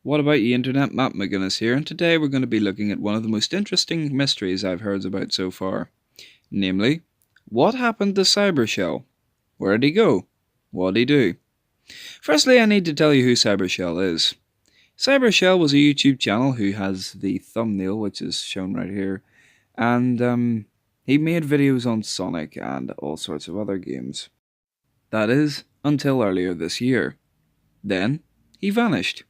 What about you, Internet? Matt McGuinness here, and today we're going to be looking at one of the most interesting mysteries I've heard about so far. Namely, what happened to Cybershell? Where did he go? What did he do? Firstly, I need to tell you who Cybershell is. Cybershell was a YouTube channel who has the thumbnail, which is shown right here, and he made videos on Sonic and all sorts of other games. That is, until earlier this year. Then, he vanished.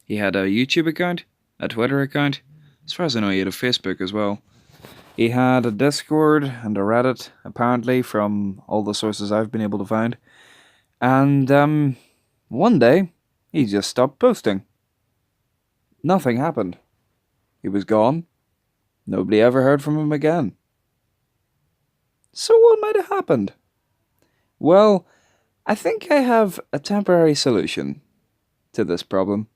He had a YouTube account, a Twitter account, as far as I know he had a Facebook as well. He had a Discord and a Reddit, apparently, from all the sources I've been able to find. And one day, he just stopped posting. Nothing happened. He was gone. Nobody ever heard from him again. So what might have happened? Well, I think I have a temporary solution to this problem.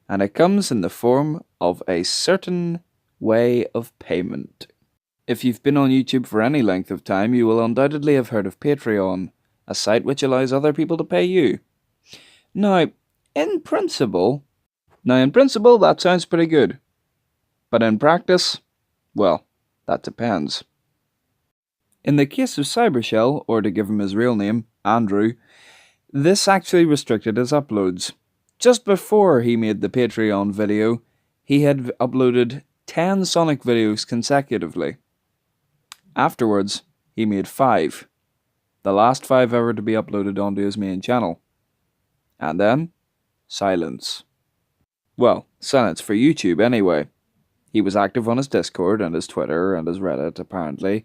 And it comes in the form of a certain way of payment. If you've been on YouTube for any length of time, you will undoubtedly have heard of Patreon, a site which allows other people to pay you. Now, in principle, that sounds pretty good. But in practice, well, that depends. In the case of Cybershell, or to give him his real name, Andrew, this actually restricted his uploads. Just before he made the Patreon video, he had uploaded 10 Sonic videos consecutively. Afterwards, he made 5. The last 5 ever to be uploaded onto his main channel. And then, silence. Well, silence for YouTube anyway. He was active on his Discord and his Twitter and his Reddit, apparently.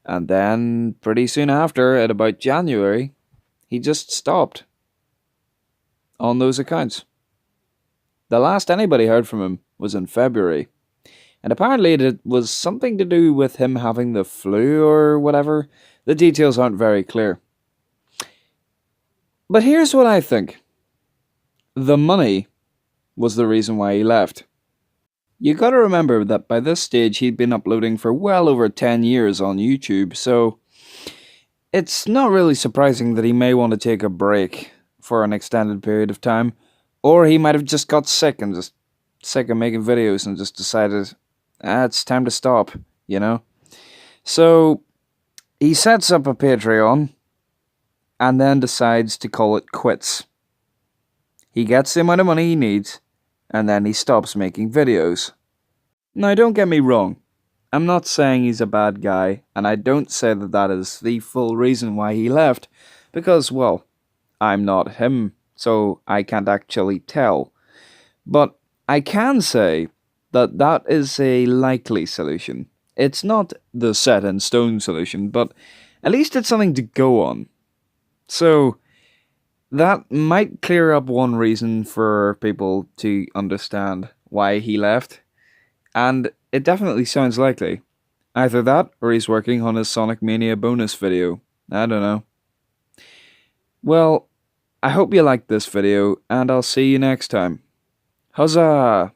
And then, pretty soon after, at about January, he just stopped on those accounts. The last anybody heard from him was in February, and apparently it was something to do with him having the flu or whatever. The details aren't very clear. But here's what I think. The money was the reason why he left. You gotta remember that by this stage he'd been uploading for well over 10 years on YouTube, so it's not really surprising that he may want to take a break for an extended period of time, or he might have just got sick and just sick of making videos and just decided, it's time to stop, you know? So he sets up a Patreon and then decides to call it quits. He gets the amount of money he needs and then he stops making videos. Now, don't get me wrong. I'm not saying he's a bad guy, and I don't say that that is the full reason why he left, because, well, I'm not him, so I can't actually tell. But I can say that that is a likely solution. It's not the set-in-stone solution, but at least it's something to go on. So that might clear up one reason for people to understand why he left, and it definitely sounds likely. Either that, or he's working on his Sonic Mania bonus video. I don't know. Well, I hope you liked this video, and I'll see you next time. Huzzah!